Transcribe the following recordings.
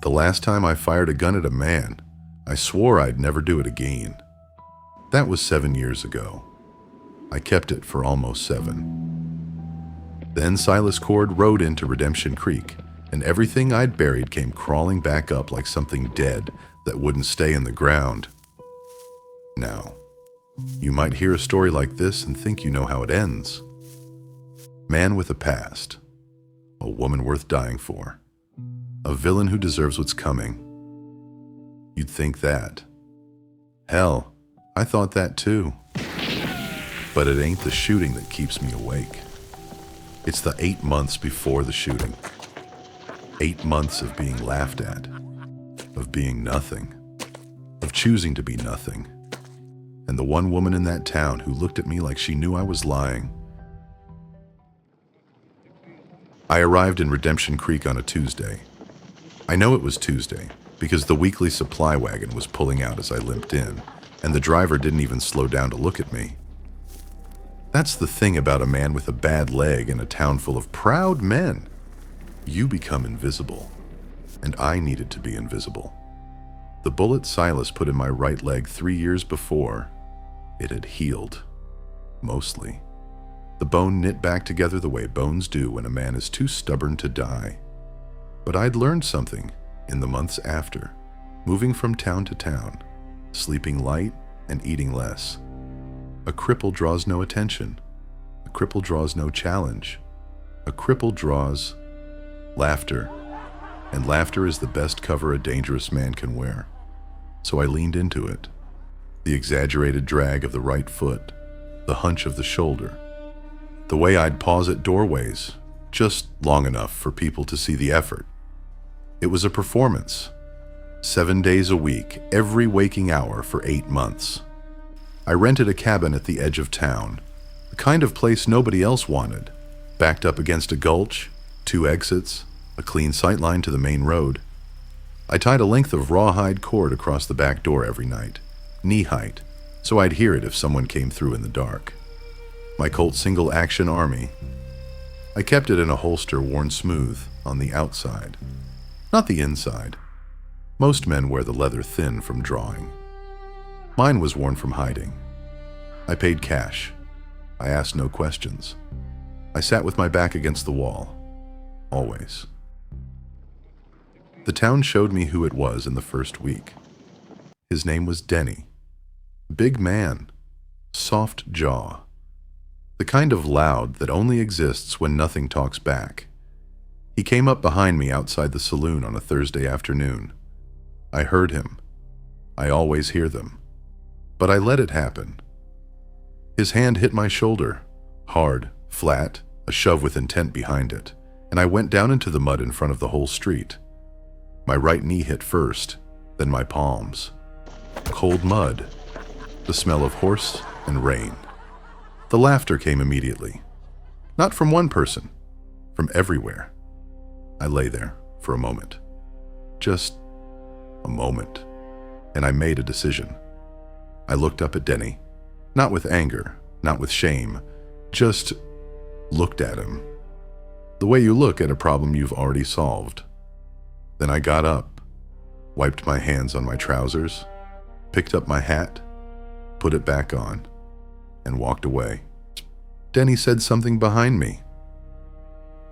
The last time I fired a gun at a man, I swore I'd never do it again. That was 7 years ago. I kept it for almost 7. Then Silas Cord rode into Redemption Creek, and everything I'd buried came crawling back up like something dead that wouldn't stay in the ground. Now, you might hear a story like this and think you know how it ends. Man with a past. A woman worth dying for. A villain who deserves what's coming. You'd think that. Hell, I thought that too. But it ain't the shooting that keeps me awake. It's the 8 months before the shooting. 8 months of being laughed at. Of being nothing. Of choosing to be nothing. And the one woman in that town who looked at me like she knew I was lying. I arrived in Redemption Creek on a Tuesday. I know it was Tuesday because the weekly supply wagon was pulling out as I limped in, and the driver didn't even slow down to look at me. That's the thing about a man with a bad leg in a town full of proud men. You become invisible, and I needed to be invisible. The bullet Silas put in my right leg 3 years before, it had healed. Mostly. The bone knit back together the way bones do when a man is too stubborn to die. But I'd learned something in the months after, moving from town to town, sleeping light and eating less. A cripple draws no attention. A cripple draws no challenge. A cripple draws laughter. And laughter is the best cover a dangerous man can wear. So I leaned into it. The exaggerated drag of the right foot, the hunch of the shoulder, the way I'd pause at doorways, just long enough for people to see the effort. It was a performance. 7 days a week, every waking hour for 8 months. I rented a cabin at the edge of town, the kind of place nobody else wanted, backed up against a gulch, 2 exits, a clean sightline to the main road. I tied a length of rawhide cord across the back door every night, knee height, so I'd hear it if someone came through in the dark. My Colt Single Action Army. I kept it in a holster worn smooth on the outside, not the inside. Most men wear the leather thin from drawing. Mine was worn from hiding. I paid cash. I asked no questions. I sat with my back against the wall. Always. The town showed me who it was in the first week. His name was Denny. Big man. Soft jaw. The kind of loud that only exists when nothing talks back. He came up behind me outside the saloon on a Thursday afternoon. I heard him. I always hear them. But I let it happen. His hand hit my shoulder, hard, flat, a shove with intent behind it, and I went down into the mud in front of the whole street. My right knee hit first, then my palms. Cold mud, the smell of horse and rain. The laughter came immediately. Not from one person, from everywhere. I lay there for a moment. Just a moment. And I made a decision. I looked up at Denny, not with anger, not with shame, just looked at him. The way you look at a problem you've already solved. Then I got up, wiped my hands on my trousers, picked up my hat, put it back on, and walked away. Denny said something behind me.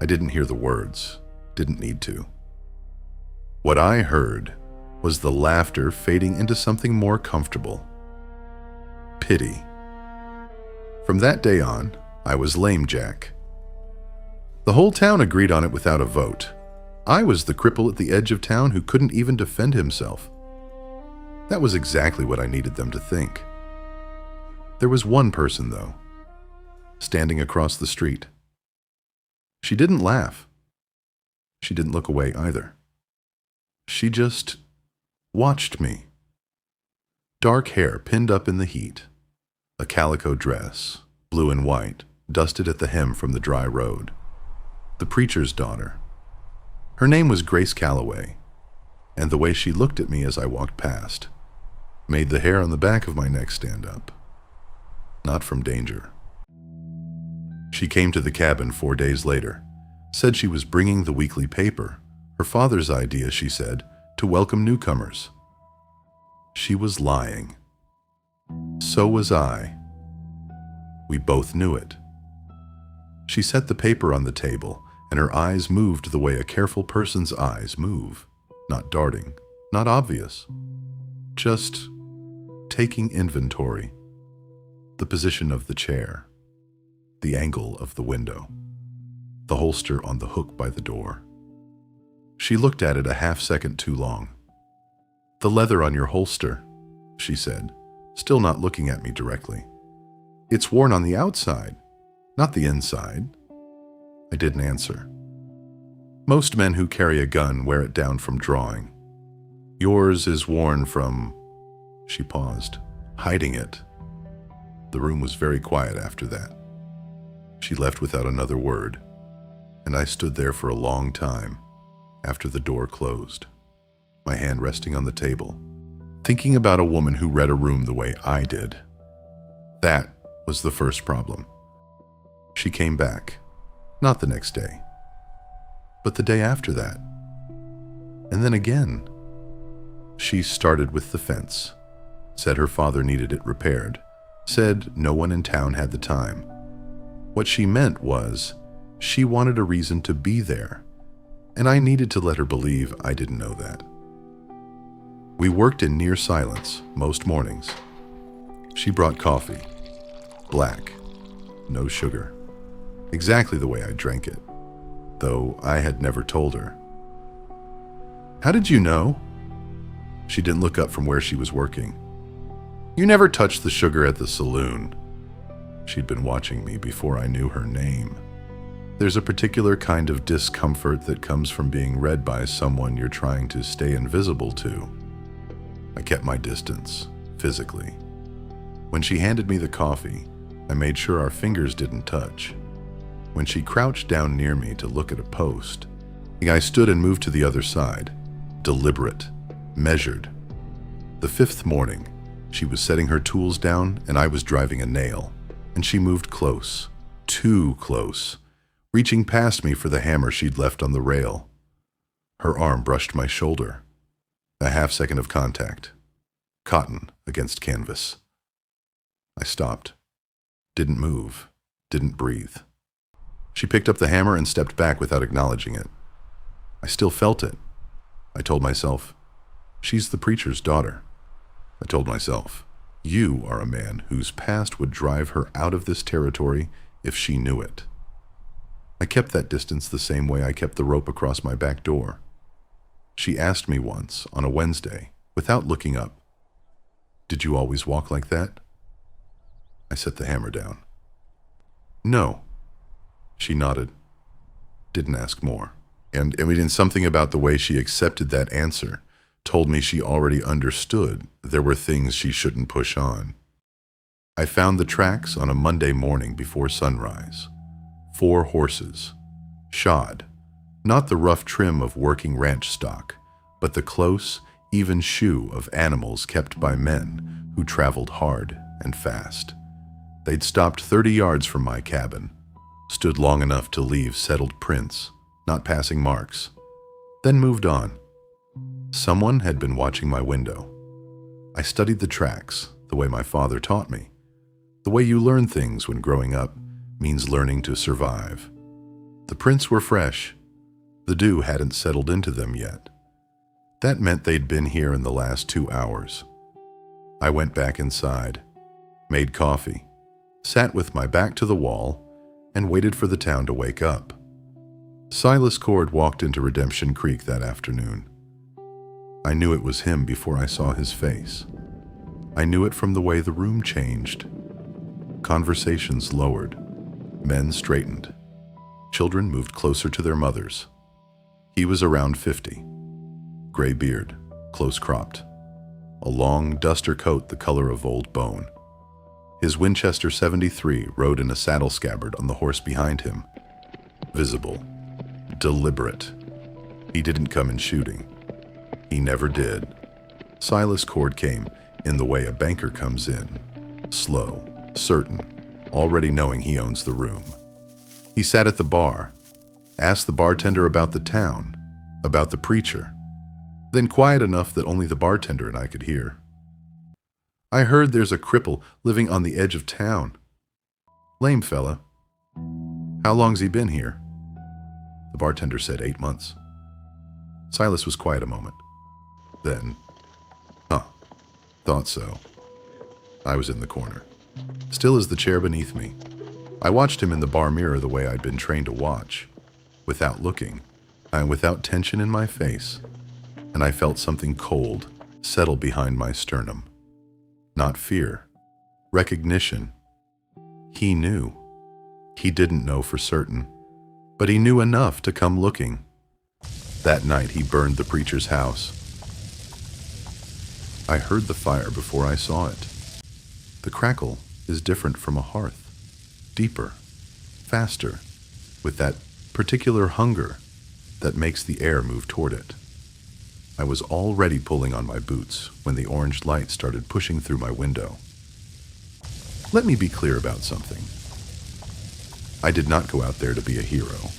I didn't hear the words, didn't need to. What I heard was the laughter fading into something more comfortable. Pity. From that day on, I was lame Jack. The whole town agreed on it without a vote. I was the cripple at the edge of town who couldn't even defend himself. That was exactly what I needed them to think. There was one person, though, standing across the street. She didn't laugh. She didn't look away either. She just watched me. Dark hair pinned up in the heat. A calico dress, blue and white, dusted at the hem from the dry road. The preacher's daughter. Her name was Grace Calloway, and the way she looked at me as I walked past made the hair on the back of my neck stand up. Not from danger. She came to the cabin 4 days later, said she was bringing the weekly paper. Her father's idea, she said, to welcome newcomers. She was lying. So was I. We both knew it. She set the paper on the table, and her eyes moved the way a careful person's eyes move. Not darting, not obvious. Just taking inventory. The position of the chair. The angle of the window. The holster on the hook by the door. She looked at it a half-second too long. "The leather on your holster," she said, still not looking at me directly. "It's worn on the outside, not the inside." I didn't answer. "Most men who carry a gun wear it down from drawing. Yours is worn from..." She paused, hiding it. The room was very quiet after that. She left without another word, and I stood there for a long time after the door closed, my hand resting on the table, thinking about a woman who read a room the way I did. That was the first problem. She came back, not the next day, but the day after that. And then again. She started with the fence, said her father needed it repaired, said no one in town had the time. What she meant was, she wanted a reason to be there, and I needed to let her believe I didn't know that. We worked in near silence most mornings. She brought coffee, black, no sugar, exactly the way I drank it, though I had never told her. "How did you know?" She didn't look up from where she was working. "You never touched the sugar at the saloon." She'd been watching me before I knew her name. There's a particular kind of discomfort that comes from being read by someone you're trying to stay invisible to. I kept my distance, physically. When she handed me the coffee, I made sure our fingers didn't touch. When she crouched down near me to look at a post, I stood and moved to the other side, deliberate, measured. The fifth morning, she was setting her tools down and I was driving a nail, and she moved close, too close, reaching past me for the hammer she'd left on the rail. Her arm brushed my shoulder. A half-second of contact. Cotton against canvas. I stopped. Didn't move. Didn't breathe. She picked up the hammer and stepped back without acknowledging it. I still felt it. I told myself, she's the preacher's daughter. I told myself, you are a man whose past would drive her out of this territory if she knew it. I kept that distance the same way I kept the rope across my back door. She asked me once, on a Wednesday, without looking up, "Did you always walk like that?" I set the hammer down. "No." She nodded. Didn't ask more. And something about the way she accepted that answer told me she already understood there were things she shouldn't push on. I found the tracks on a Monday morning before sunrise. 4 horses, shod, not the rough trim of working ranch stock, but the close, even shoe of animals kept by men who traveled hard and fast. They'd stopped 30 yards from my cabin, stood long enough to leave settled prints, not passing marks, then moved on. Someone had been watching my window. I studied the tracks the way my father taught me, the way you learn things when growing up means learning to survive. The prints were fresh. The dew hadn't settled into them yet. That meant they'd been here in the last 2 hours. I went back inside, made coffee, sat with my back to the wall, and waited for the town to wake up. Silas Cord walked into Redemption Creek that afternoon. I knew it was him before I saw his face. I knew it from the way the room changed. Conversations lowered. Men straightened. Children moved closer to their mothers. He was around 50. Gray beard, close cropped. A long duster coat the color of old bone. His Winchester 73 rode in a saddle scabbard on the horse behind him. Visible. Deliberate. He didn't come in shooting. He never did. Silas Cord came in the way a banker comes in. Slow, certain, already knowing he owns the room. He sat at the bar, asked the bartender about the town, about the preacher. then quiet enough that only the bartender and I could hear. "I heard there's a cripple living on the edge of town. Lame fella. How long's he been here?" The bartender said 8 months. Silas was quiet a moment. Then, thought so. I was in the corner, still as the chair beneath me. I watched him in the bar mirror the way I'd been trained to watch, without looking, and without tension in my face, and I felt something cold settle behind my sternum. Not fear, recognition. He knew. He didn't know for certain, but he knew enough to come looking. That night he burned the preacher's house. I heard the fire before I saw it. The crackle is different from a hearth. Deeper, faster, with that particular hunger that makes the air move toward it. I was already pulling on my boots when the orange light started pushing through my window. Let me be clear about something. I did not go out there to be a hero.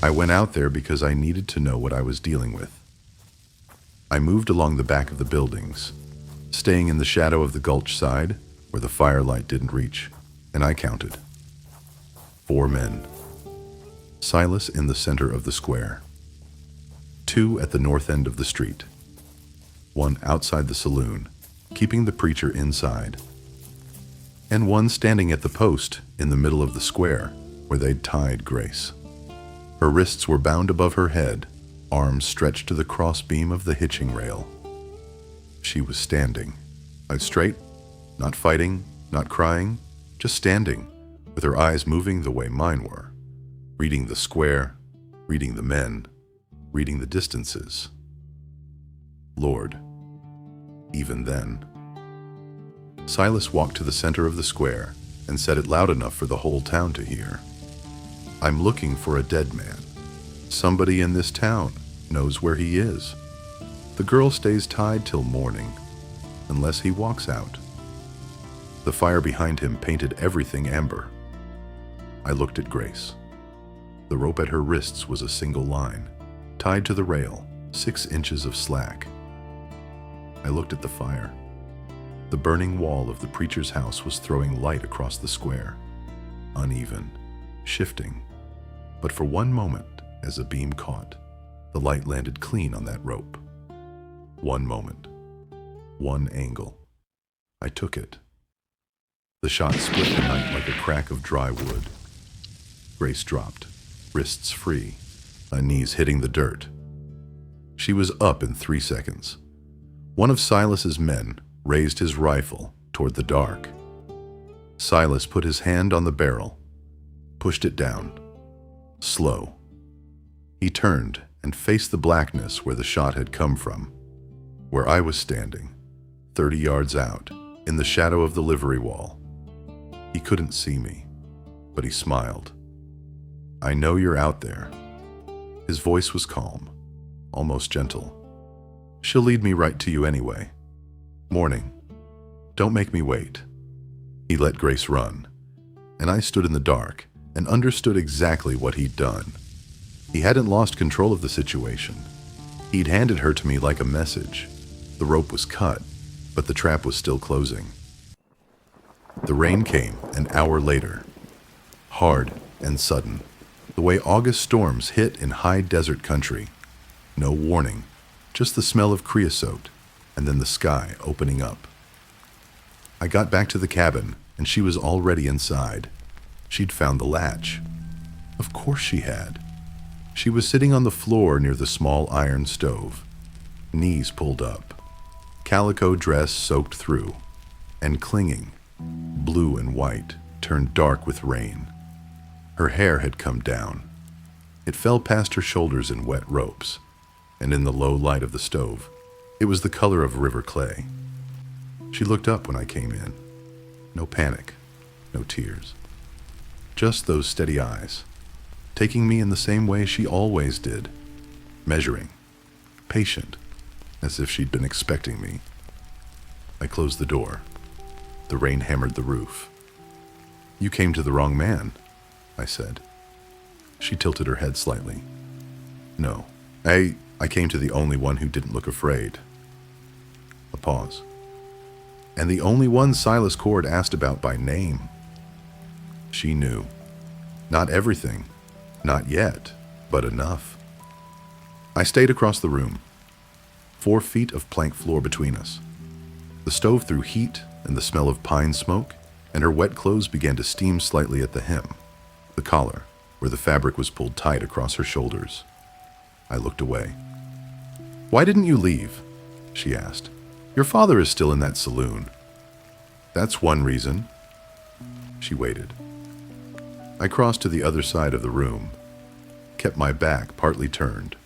I went out there because I needed to know what I was dealing with. I moved along the back of the buildings, staying in the shadow of the gulch side where the firelight didn't reach, and I counted. 4 men. Silas in the center of the square. 2 at the north end of the street. 1 outside the saloon, keeping the preacher inside. And 1 standing at the post in the middle of the square where they'd tied Grace. Her wrists were bound above her head, arms stretched to the crossbeam of the hitching rail. She was standing, straight, not fighting, not crying, just standing, with her eyes moving the way mine were, reading the square, reading the men, reading the distances. Lord, even then. Silas walked to the center of the square and said it loud enough for the whole town to hear. "I'm looking for a dead man. Somebody in this town knows where he is. The girl stays tied till morning, unless he walks out." The fire behind him painted everything amber. I looked at Grace. The rope at her wrists was a single line, tied to the rail, 6 inches of slack. I looked at the fire. The burning wall of the preacher's house was throwing light across the square, uneven, shifting. But for one moment, as a beam caught, the light landed clean on that rope. One moment, one angle. I took it. The shot split the night like a crack of dry wood. Grace dropped, wrists free, my knees hitting the dirt. She was up in 3 seconds. One of Silas's men raised his rifle toward the dark. Silas put his hand on the barrel, pushed it down, slow. He turned and faced the blackness where the shot had come from, where I was standing, 30 yards out, in the shadow of the livery wall. He couldn't see me, but he smiled. "I know you're out there." His voice was calm, almost gentle. "She'll lead me right to you anyway. Morning. Don't make me wait." He let Grace run, and I stood in the dark and understood exactly what he'd done. He hadn't lost control of the situation. He'd handed her to me like a message. The rope was cut, but the trap was still closing. The rain came an hour later, hard and sudden, the way August storms hit in high desert country. No warning, just the smell of creosote, and then the sky opening up. I got back to the cabin, and she was already inside. She'd found the latch. Of course she had. She was sitting on the floor near the small iron stove, knees pulled up, calico dress soaked through, and clinging, blue and white, turned dark with rain. Her hair had come down. It fell past her shoulders in wet ropes, and in the low light of the stove, it was the color of river clay. She looked up when I came in. No panic, no tears. Just those steady eyes, taking me in the same way she always did, measuring, patient, as if she'd been expecting me. I closed the door. The rain hammered the roof. "You came to the wrong man," I said. She tilted her head slightly. "No, I I came to the only one who didn't look afraid. A pause. And the only one Silas Cord asked about by name. She knew. Not everything. Not yet. But enough. I stayed across the room. 4 feet of plank floor between us. The stove threw heat and the smell of pine smoke, and her wet clothes began to steam slightly at the hem, the collar, where the fabric was pulled tight across her shoulders. I looked away. "Why didn't you leave?" she asked. "Your father is still in that saloon." "That's one reason." She waited. I crossed to the other side of the room, kept my back partly turned.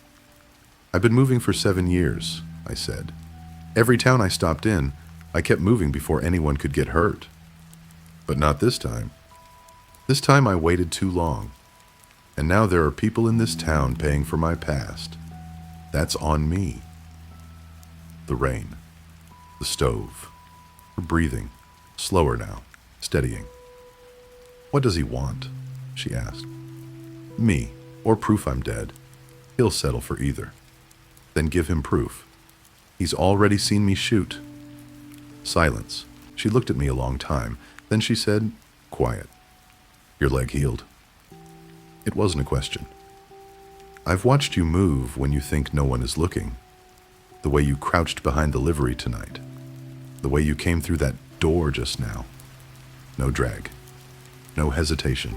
"I've been moving for 7 years," I said. "Every town I stopped in, I kept moving before anyone could get hurt. But not this time. This time I waited too long. And now there are people in this town paying for my past. That's on me." The rain. The stove. Her breathing. Slower now. Steadying. "What does he want?" she asked. "Me, or proof I'm dead. He'll settle for either." "Then give him proof. He's already seen me shoot." Silence. She looked at me a long time. Then she said, "Quiet. Your leg healed?" It wasn't a question. "I've watched you move when you think no one is looking. The way you crouched behind the livery tonight. The way you came through that door just now. No drag. No hesitation."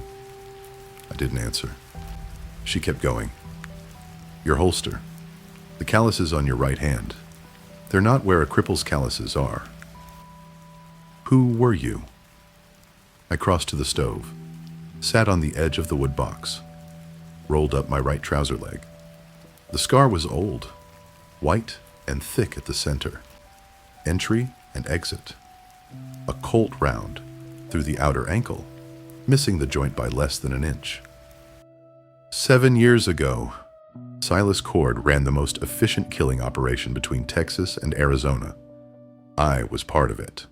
I didn't answer. She kept going. "Your holster. The calluses on your right hand. They're not where a cripple's calluses are." "Who were you?" I crossed to the stove, sat on the edge of the wood box, rolled up my right trouser leg. The scar was old, white and thick at the center. Entry and exit. A Colt round through the outer ankle, missing the joint by less than an inch. 7 years ago, Silas Cord ran the most efficient killing operation between Texas and Arizona. I was part of it.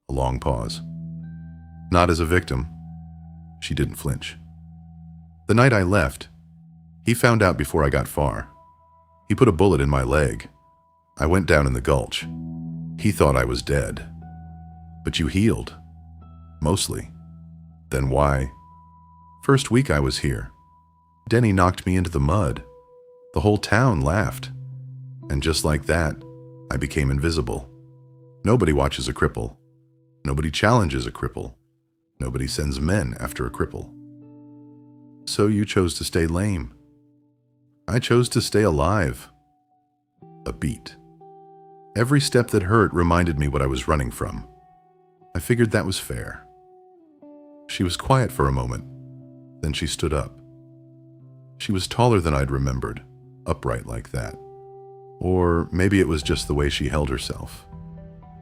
A long pause. "Not as a victim." She didn't flinch. "The night I left, he found out before I got far. He put a bullet in my leg. I went down in the gulch. He thought I was dead. But you healed. Mostly. Then why? First week I was here, Denny knocked me into the mud. The whole town laughed. And just like that, I became invisible. Nobody watches a cripple. Nobody challenges a cripple. Nobody sends men after a cripple. So you chose to stay lame. I chose to stay alive. A beat. Every step that hurt reminded me what I was running from. I figured that was fair." She was quiet for a moment. Then she stood up. She was taller than I'd remembered, upright like that. Or maybe it was just the way she held herself.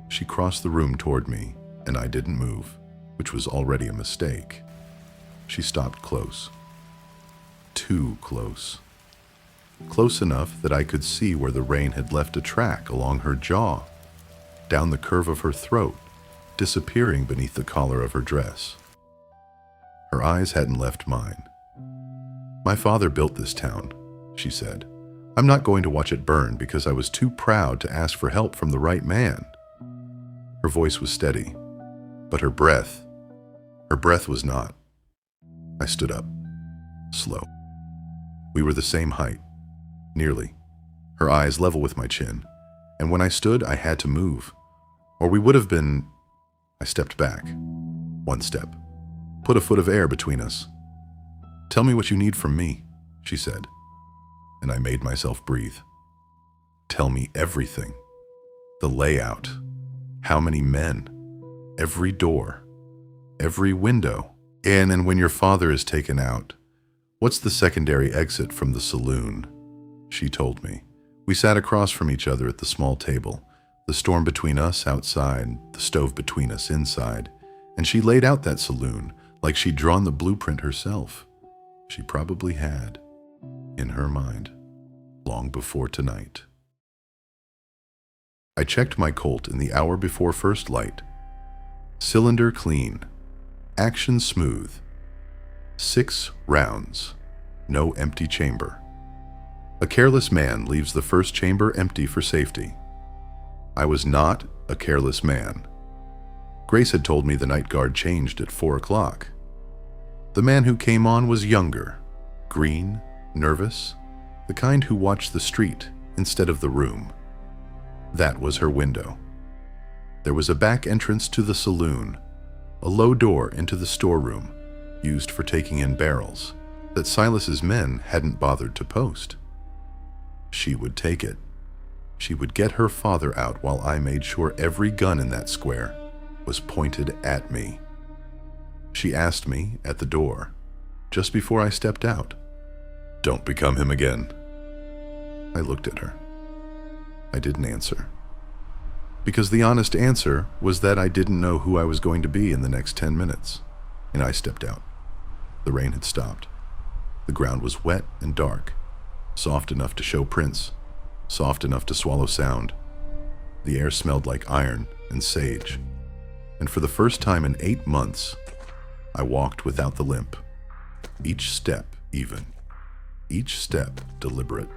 She crossed the room toward me, and I didn't move, which was already a mistake. She stopped close. Too close. Close enough that I could see where the rain had left a track along her jaw, down the curve of her throat, disappearing beneath the collar of her dress. Her eyes hadn't left mine. "My father built this town," she said. "I'm not going to watch it burn because I was too proud to ask for help from the right man." Her voice was steady, but her breath was not. I stood up, slow. We were the same height, nearly, her eyes level with my chin, and when I stood, I had to move, or we would have been. I stepped back, 1 step, put a foot of air between us. "Tell me what you need from me," she said, and I made myself breathe. "Tell me everything. The layout, how many men, every door, every window, and when your father is taken out, what's the secondary exit from the saloon?" She told me. We sat across from each other at the small table, the storm between us outside, the stove between us inside, and she laid out that saloon like she'd drawn the blueprint herself. She probably had, in her mind, long before tonight. I checked my Colt in the hour before first light. Cylinder clean. Action smooth. 6 rounds. No empty chamber. A careless man leaves the first chamber empty for safety. I was not a careless man. Grace had told me the night guard changed at 4 o'clock. The man who came on was younger, green, nervous, the kind who watched the street instead of the room. That was her window. There was a back entrance to the saloon, a low door into the storeroom, used for taking in barrels, that Silas's men hadn't bothered to post. She would take it. She would get her father out while I made sure every gun in that square was pointed at me. She asked me at the door, just before I stepped out, "Don't become him again." I looked at her. I didn't answer. Because the honest answer was that I didn't know who I was going to be in the next 10 minutes, and I stepped out. The rain had stopped. The ground was wet and dark, soft enough to show prints, soft enough to swallow sound. The air smelled like iron and sage, and for the first time in 8 months, I walked without the limp. Each step even. Each step deliberate.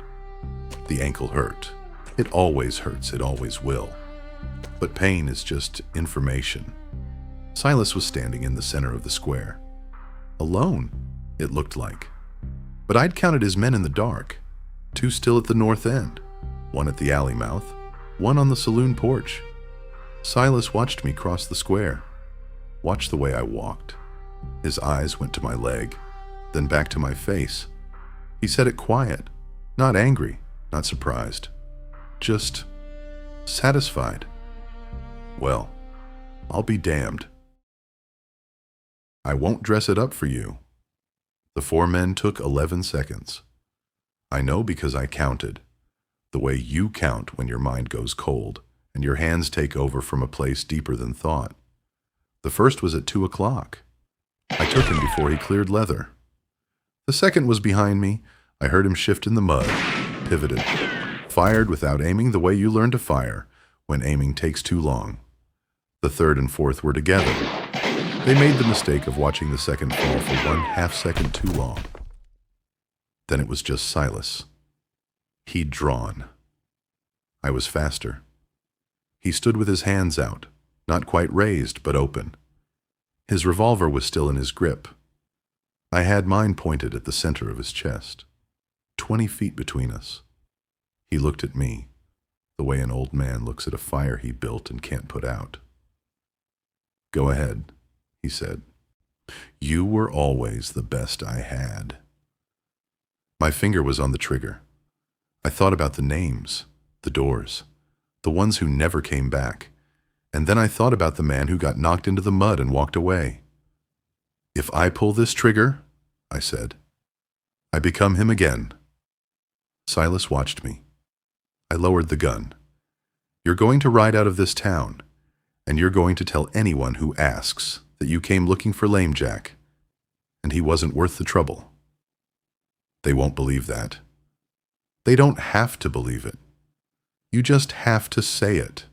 The ankle hurt. It always hurts, it always will. But pain is just information. Silas was standing in the center of the square. Alone, it looked like. But I'd counted his men in the dark. 2 still at the north end, 1 at the alley mouth, 1 on the saloon porch. Silas watched me cross the square, watched the way I walked. His eyes went to my leg, then back to my face. He said it quiet, not angry, not surprised, just satisfied. Well, I'll be damned. I won't dress it up for you. The 4 men took 11 seconds. I know because I counted, the way you count when your mind goes cold and your hands take over from a place deeper than thought. The first was at 2 o'clock. I took him before he cleared leather. The second was behind me. I heard him shift in the mud, pivoted, fired without aiming the way you learn to fire when aiming takes too long. The third and fourth were together. They made the mistake of watching the second fall for 1/2 second too long. Then it was just Silas. He'd drawn. I was faster. He stood with his hands out, not quite raised, but open. His revolver was still in his grip. I had mine pointed at the center of his chest, 20 feet between us. He looked at me, the way an old man looks at a fire he built and can't put out. "Go ahead," he said. "You were always the best I had." My finger was on the trigger. I thought about the names, the doors, the ones who never came back, and then I thought about the man who got knocked into the mud and walked away. "If I pull this trigger," I said, "I become him again." Silas watched me. I lowered the gun. "You're going to ride out of this town, and you're going to tell anyone who asks that you came looking for Lame Jack, and he wasn't worth the trouble. They won't believe that. They don't have to believe it. You just have to say it."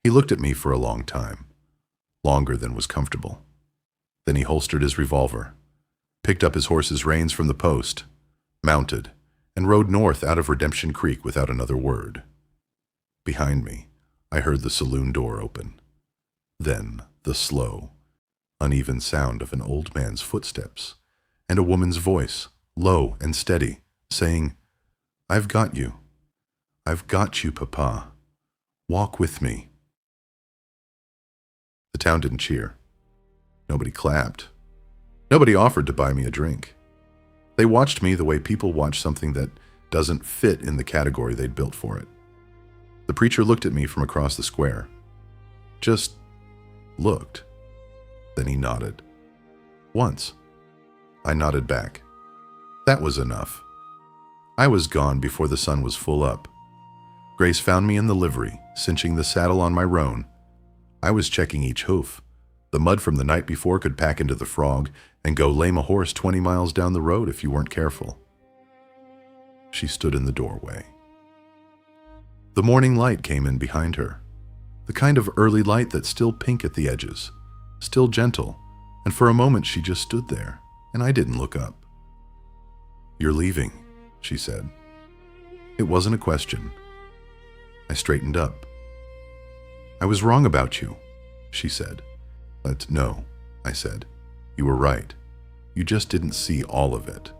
He looked at me for a long time, longer than was comfortable. Then he holstered his revolver, picked up his horse's reins from the post, mounted, and rode north out of Redemption Creek without another word. Behind me, I heard the saloon door open. Then the slow, uneven sound of an old man's footsteps, and a woman's voice, low and steady, saying, "I've got you. I've got you, Papa. Walk with me." The town didn't cheer. Nobody clapped. Nobody offered to buy me a drink. They watched me the way people watch something that doesn't fit in the category they'd built for it. The preacher looked at me from across the square. Just looked. Then he nodded. Once. I nodded back. That was enough. I was gone before the sun was full up. Grace found me in the livery, cinching the saddle on my roan. I was checking each hoof. The mud from the night before could pack into the frog and go lame a horse 20 miles down the road if you weren't careful. She stood in the doorway. The morning light came in behind her, the kind of early light that's still pink at the edges, still gentle, and for a moment she just stood there, and I didn't look up. "You're leaving," she said. It wasn't a question. I straightened up. "I was wrong about you," she said. "But no," I said. "You were right. You just didn't see all of it."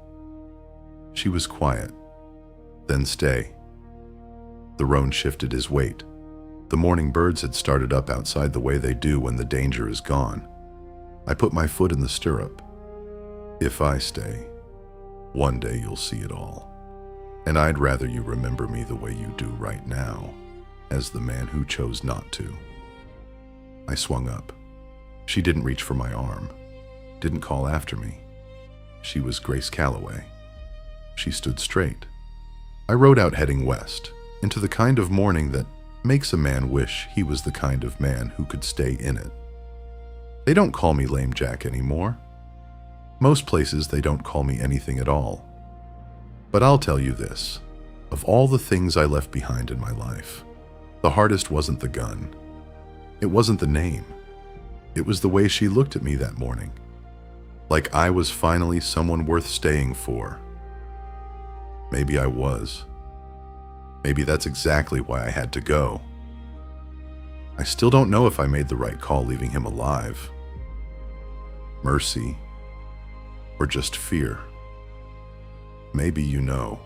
She was quiet. "Then stay." The roan shifted his weight. The morning birds had started up outside the way they do when the danger is gone. I put my foot in the stirrup. "If I stay, one day you'll see it all. And I'd rather you remember me the way you do right now, as the man who chose not to." I swung up. She didn't reach for my arm, didn't call after me. She was Grace Calloway. She stood straight. I rode out heading west, into the kind of morning that makes a man wish he was the kind of man who could stay in it. They don't call me Lame Jack anymore. Most places they don't call me anything at all. But I'll tell you this, of all the things I left behind in my life, the hardest wasn't the gun. It wasn't the name. It was the way she looked at me that morning. Like I was finally someone worth staying for. Maybe I was. Maybe that's exactly why I had to go. I still don't know if I made the right call leaving him alive. Mercy, or just fear. Maybe you know.